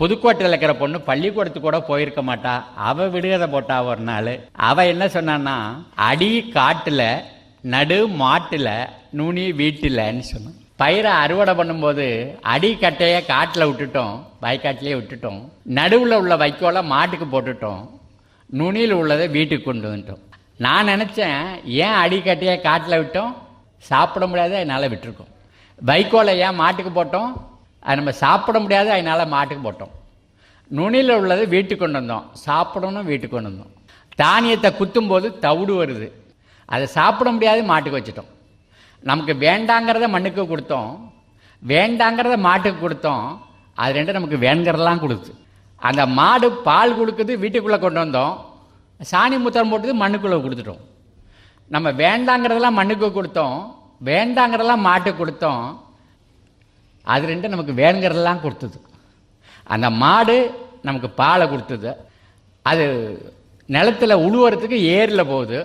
புதுக்கோட்டையில் இருக்கிற பொண்ணு பள்ளிக்கூடத்துக்கு கூட போயிருக்க மாட்டா. அவ விடுகதை போட்டா ஒரு நாள். அவ என்ன சொன்னான்னா, அடி காட்டுல நடு மாட்டுல நுனி வீட்டுலன்னு சொன்னான். பயிரை அறுவடை பண்ணும்போது அடி கட்டையை காட்டில் விட்டுட்டோம், வயக்காட்டிலே விட்டுட்டோம். நடுவில் உள்ள வைக்கோலை மாட்டுக்கு போட்டுட்டோம், நுனியில் உள்ளதை வீட்டுக்கு கொண்டு வந்துட்டோம். நான் நினச்சேன், ஏன் அடிக்கட்டையை காட்டில் விட்டோம்? சாப்பிட முடியாத அதனால் விட்டுருக்கோம். வைக்கோலை ஏன் மாட்டுக்கு போட்டோம்? அது நம்ம சாப்பிட முடியாது, அதனால் மாட்டுக்கு போட்டோம். நுனியில் உள்ளது வீட்டுக்கு கொண்டு வந்தோம், சாப்பிடணும் வீட்டுக்கு கொண்டு வந்தோம். தானியத்தை குத்தும்போது தவிடு வருது, அதை சாப்பிட முடியாது, மாட்டுக்கு வச்சுட்டோம். நமக்கு வேண்டாங்கிறத மண்ணுக்கு கொடுத்தோம், வேண்டாங்கிறத மாட்டுக்கு கொடுத்தோம். அது ரெண்டு நமக்கு வேணுங்கிறதெல்லாம் கொடுத்து. அந்த மாடு பால் கொடுக்குது, வீட்டுக்குள்ளே கொண்டு வந்தோம். சாணி மூத்திரம் போட்டது மண்ணுக்குள்ளே கொடுத்துட்டோம். நம்ம வேண்டாங்கிறதெல்லாம் மண்ணுக்கு கொடுத்தோம், வேண்டாங்கிறதெல்லாம் மாட்டுக்கு கொடுத்தோம். அது ரெண்டு நமக்கு வேணுங்கிறதெல்லாம் கொடுத்தது. அந்த மாடு நமக்கு பாலை கொடுத்தது, அது நிலத்தில் உழுவுறதுக்கு ஏரில் போகுது,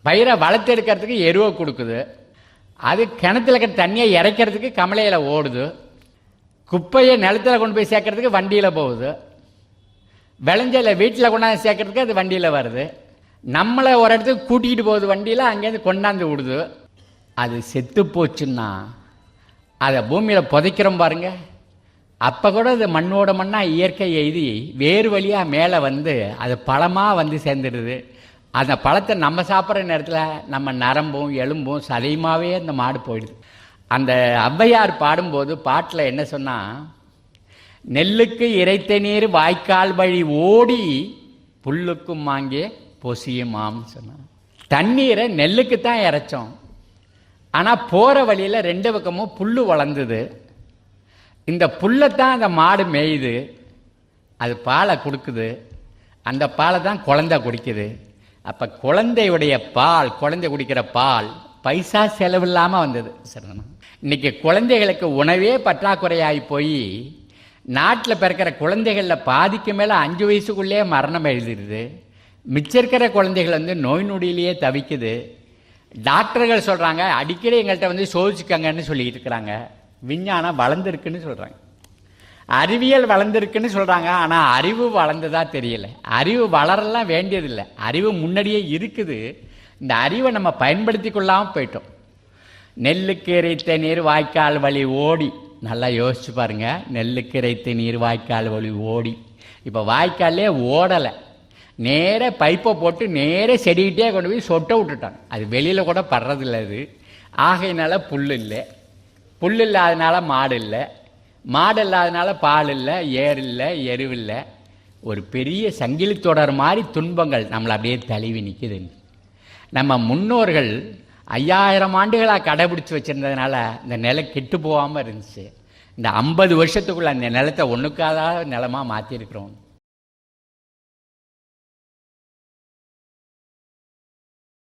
பயிரை வளர்த்தெடுக்கிறதுக்கு எருவை கொடுக்குது, அது கிணத்துல இருக்கிற தண்ணியை இறைக்கிறதுக்கு கமலையில் ஓடுது, குப்பையை நிலத்தில் கொண்டு போய் சேர்க்கறதுக்கு வண்டியில் போகுது, விளைஞ்சல வீட்டில் கொண்டாந்து சேர்க்கறதுக்கு அது வண்டியில் வருது, நம்மளை ஒரு இடத்துக்கு கூட்டிகிட்டு போகுது வண்டியில், அங்கேருந்து கொண்டாந்து விடுது. அது செத்து போச்சுன்னா அதை பூமியில் புதைக்கிறோம் பாருங்க, அப்போ கூட அது மண்ணோட மண்ணாக இயற்கை எய்தி வேறு வழியாக மேலே வந்து அது பழமாக வந்து சேர்ந்துடுது. அந்த பழத்தை நம்ம சாப்பிட்ற நேரத்தில் நம்ம நரம்பும் எலும்பும் சதையுமாவே அந்த மாடு போயிடுது. அந்த ஔவையார் பாடும்போது பாட்டில் என்ன சொன்னால், நெல்லுக்கு இறைத்த நீர் வாய்க்கால் வழி ஓடி புல்லுக்கும் வாங்கே பொசியுமாம்னு சொன்னான். தண்ணீரை நெல்லுக்கு தான் இறைச்சோம், ஆனால் போகிற வழியில் ரெண்டு பக்கமும் புல் வளர்ந்துது. இந்த புல்லைத்தான் அந்த மாடு மேயுது, அது பாலை கொடுக்குது, அந்த பாலை தான் குழந்தை குடிக்குது. அப்போ குழந்தையுடைய பால், குழந்தை குடிக்கிற பால் பைசா செலவில்லாமல் வந்தது. சரி, இன்றைக்கி குழந்தைகளுக்கு உணவே பற்றாக்குறையாகி போய் நாட்டில் பிறக்கிற குழந்தைகளில் பாதிக்கு மேலே 5 வயசுக்குள்ளேயே மரணம் எழுதிடுது. மிச்சம் இருக்கிற குழந்தைகள் வந்து நோய் நொடியிலேயே தவிக்குது. டாக்டர்கள் சொல்கிறாங்க, அடிக்கடி எங்கள்கிட்ட வந்து சோதிச்சுக்கங்கன்னு சொல்லிக்கிட்டு இருக்கிறாங்க. விஞ்ஞானம் வளர்ந்துருக்குன்னு சொல்கிறாங்க, அறிவியல் வளர்ந்துருக்குன்னு சொல்கிறாங்க. ஆனால் அறிவு வளர்ந்ததா தெரியல. அறிவு வளரலாம் வேண்டியதில்லை, அறிவு முன்னாடியே இருக்குது. இந்த அறிவை நம்ம பயன்படுத்தி கொள்ளாமல் போயிட்டோம். நெல்லுக்கு இறைத்த நீர் வாய்க்கால் வழி ஓடி, நல்லா யோசிச்சு பாருங்கள். நெல்லுக்கு இறைத்த நீர் வாய்க்கால் வழி ஓடி, இப்போ வாய்க்காலே ஓடலை, நேர பைப்பை போட்டு நேர செடிக்கிட்டே கொண்டு போய் சொட்டை விட்டுட்டாங்க. அது வெளியில் கூட படுறதில்லை. அது ஆகையினால புல் இல்லை, புல் இல்லாதனால மாடு இல்லை, மாடு இல்லாதனால பால் இல்லை, ஏர் இல்லை, எருவில்லை. ஒரு பெரிய சங்கிலி தொடர் மாதிரி துன்பங்கள் நம்மளை அப்படியே தழுவி நிற்குது. நம்ம முன்னோர்கள் 5000 ஆண்டுகளாக கடைபிடிச்சி வச்சுருந்ததுனால இந்த நிலம் கெட்டு போகாமல் இருந்துச்சு. இந்த 50 வருஷத்துக்குள்ளே அந்த நிலத்தை ஒன்றுக்காத நிலமாக மாற்றிருக்கிறோம்.